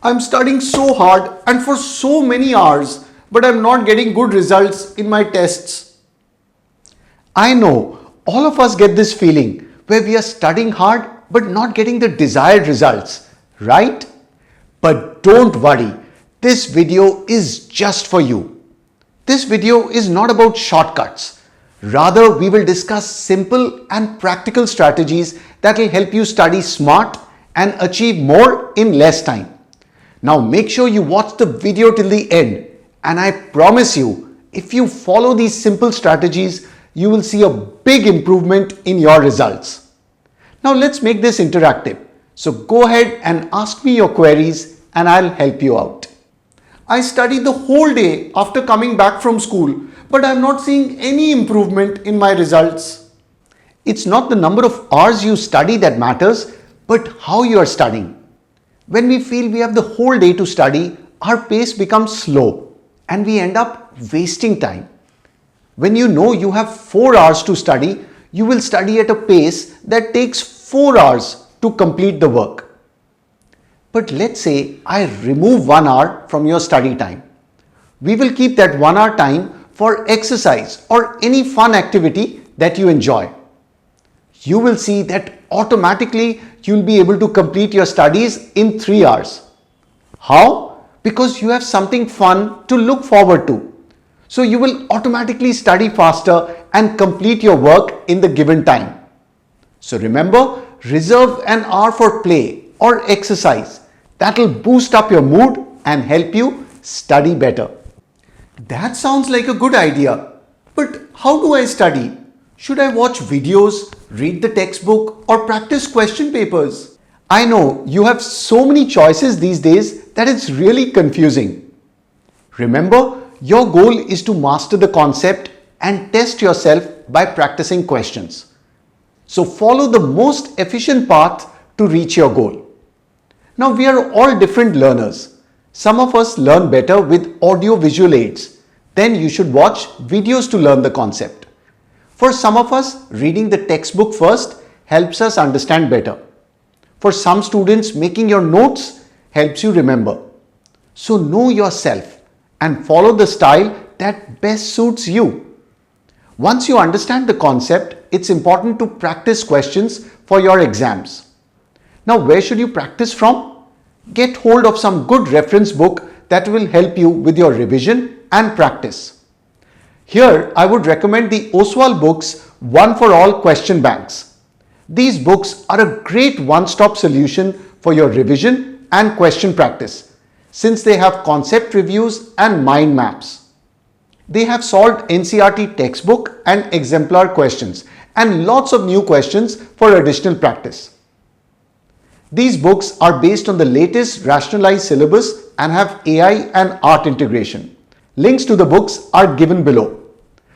I'm studying so hard and for so many hours, but I'm not getting good results in my tests. I know all of us get this feeling where we are studying hard but not getting the desired results, right? But don't worry, this video is just for you. This video is not about shortcuts. Rather, we will discuss simple and practical strategies that will help you study smart and achieve more in less time. Now make sure you watch the video till the end, and I promise you, if you follow these simple strategies, you will see a big improvement in your results. Now let's make this interactive. So go ahead and ask me your queries and I'll help you out. I studied the whole day after coming back from school, but I'm not seeing any improvement in my results. It's not the number of hours you study that matters, but how you are studying. When we feel we have the whole day to study, our pace becomes slow and we end up wasting time. When you know you have 4 hours to study, you will study at a pace that takes 4 hours to complete the work. But let's say I remove 1 hour from your study time. We will keep that 1 hour time for exercise or any fun activity that you enjoy. You will see that automatically you'll be able to complete your studies in 3 hours. How? Because you have something fun to look forward to. So you will automatically study faster and complete your work in the given time. So remember, reserve an hour for play or exercise. That will boost up your mood and help you study better. That sounds like a good idea. But how do I study? Should I watch videos, read the textbook, or practice question papers? I know you have so many choices these days that it's really confusing. Remember, your goal is to master the concept and test yourself by practicing questions. So follow the most efficient path to reach your goal. Now we are all different learners. Some of us learn better with audio-visual aids. Then you should watch videos to learn the concept. For some of us, reading the textbook first helps us understand better. For some students, making your notes helps you remember. So know yourself and follow the style that best suits you. Once you understand the concept, it's important to practice questions for your exams. Now, where should you practice from? Get hold of some good reference book that will help you with your revision and practice. Here, I would recommend the Oswald books One for All question banks. These books are a great one-stop solution for your revision and question practice, since they have concept reviews and mind maps. They have solved NCERT textbook and exemplar questions and lots of new questions for additional practice. These books are based on the latest rationalized syllabus and have AI and art integration. Links to the books are given below.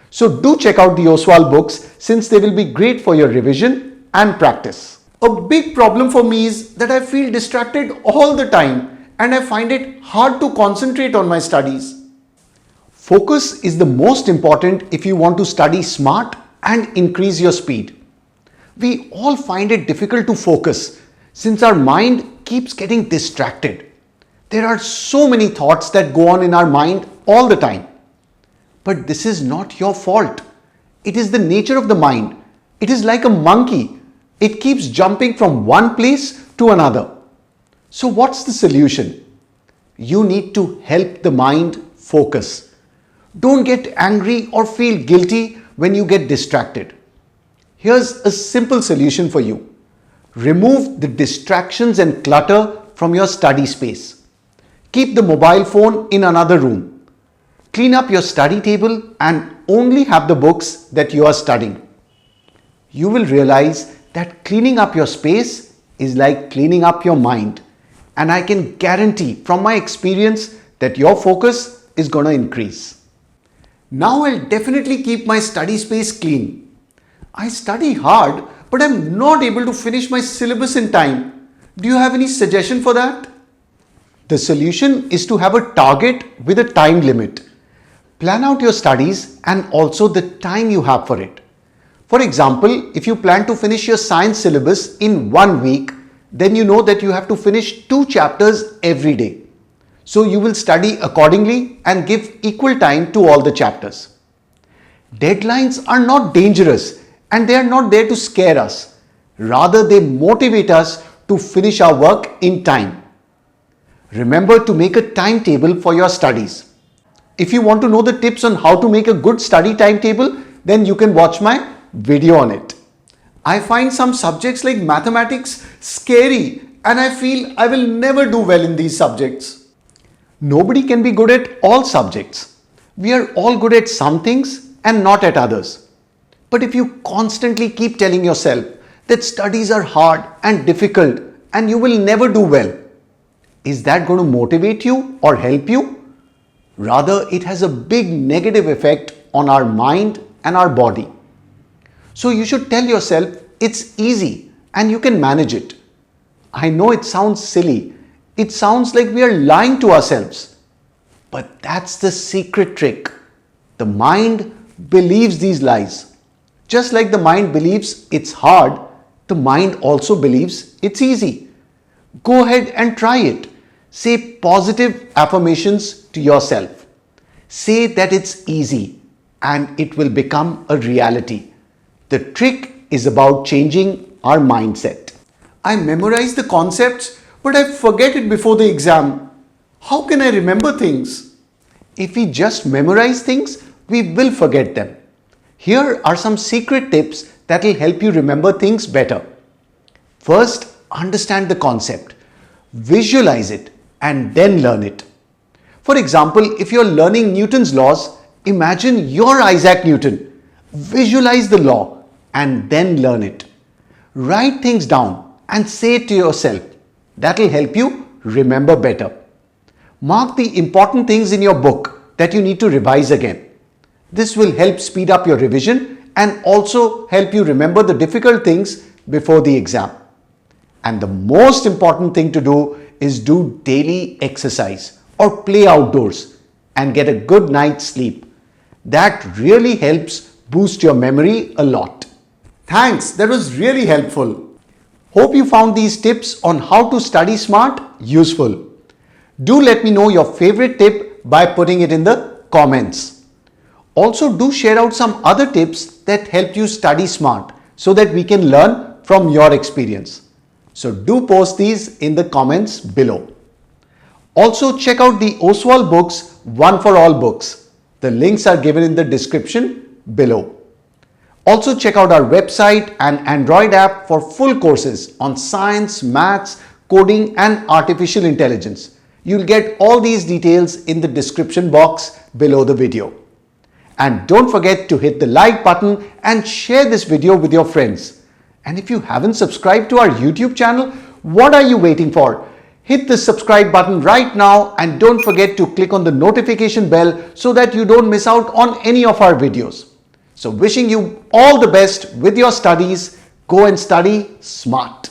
So do check out the Oswald books since they will be great for your revision and practice. A big problem for me is that I feel distracted all the time and I find it hard to concentrate on my studies. Focus is the most important if you want to study smart and increase your speed. We all find it difficult to focus since our mind keeps getting distracted. There are so many thoughts that go on in our mind all the time. But this is not your fault. It is the nature of the mind. It is like a monkey. It keeps jumping from one place to another. So what's the solution? You need to help the mind focus. Don't get angry or feel guilty when you get distracted. Here's a simple solution for you. Remove the distractions and clutter from your study space. Keep the mobile phone in another room. Clean up your study table and only have the books that you are studying. You will realize that cleaning up your space is like cleaning up your mind. And I can guarantee from my experience that your focus is going to increase. Now I'll definitely keep my study space clean. I study hard, but I'm not able to finish my syllabus in time. Do you have any suggestion for that? The solution is to have a target with a time limit. Plan out your studies and also the time you have for it. For example, if you plan to finish your science syllabus in 1 week, then you know that you have to finish 2 chapters every day. So you will study accordingly and give equal time to all the chapters. Deadlines are not dangerous and they are not there to scare us. Rather, they motivate us to finish our work in time. Remember to make a timetable for your studies. If you want to know the tips on how to make a good study timetable, then you can watch my video on it. I find some subjects like mathematics scary and I feel I will never do well in these subjects. Nobody can be good at all subjects. We are all good at some things and not at others. But if you constantly keep telling yourself that studies are hard and difficult and you will never do well, is that going to motivate you or help you? Rather, it has a big negative effect on our mind and our body. So you should tell yourself it's easy and you can manage it. I know it sounds silly. It sounds like we are lying to ourselves. But that's the secret trick. The mind believes these lies. Just like the mind believes it's hard, the mind also believes it's easy. Go ahead and try it. Say positive affirmations to yourself. Say that it's easy and it will become a reality. The trick is about changing our mindset. I memorize the concepts, but I forget it before the exam. How can I remember things? If we just memorize things, we will forget them. Here are some secret tips that will help you remember things better. First, understand the concept. Visualize it and then learn it. For example, if you're learning Newton's laws, imagine you're Isaac Newton. Visualize the law and then learn it. Write things down and say it to yourself. That will help you remember better. Mark the important things in your book that you need to revise again. This will help speed up your revision and also help you remember the difficult things before the exam. And the most important thing to do is do daily exercise or play outdoors and get a good night's sleep. That really helps boost your memory a lot. Thanks, that was really helpful. Hope you found these tips on how to study smart useful. Do let me know your favorite tip by putting it in the comments. Also, do share out some other tips that helped you study smart so that we can learn from your experience. So do post these in the comments below. Also, check out the Oswald books, One for All books. The links are given in the description below. Also, check out our website and Android app for full courses on science, maths, coding and artificial intelligence. You'll get all these details in the description box below the video. And don't forget to hit the like button and share this video with your friends. And if you haven't subscribed to our YouTube channel, what are you waiting for? Hit the subscribe button right now and don't forget to click on the notification bell so that you don't miss out on any of our videos. So wishing you all the best with your studies. Go and study smart.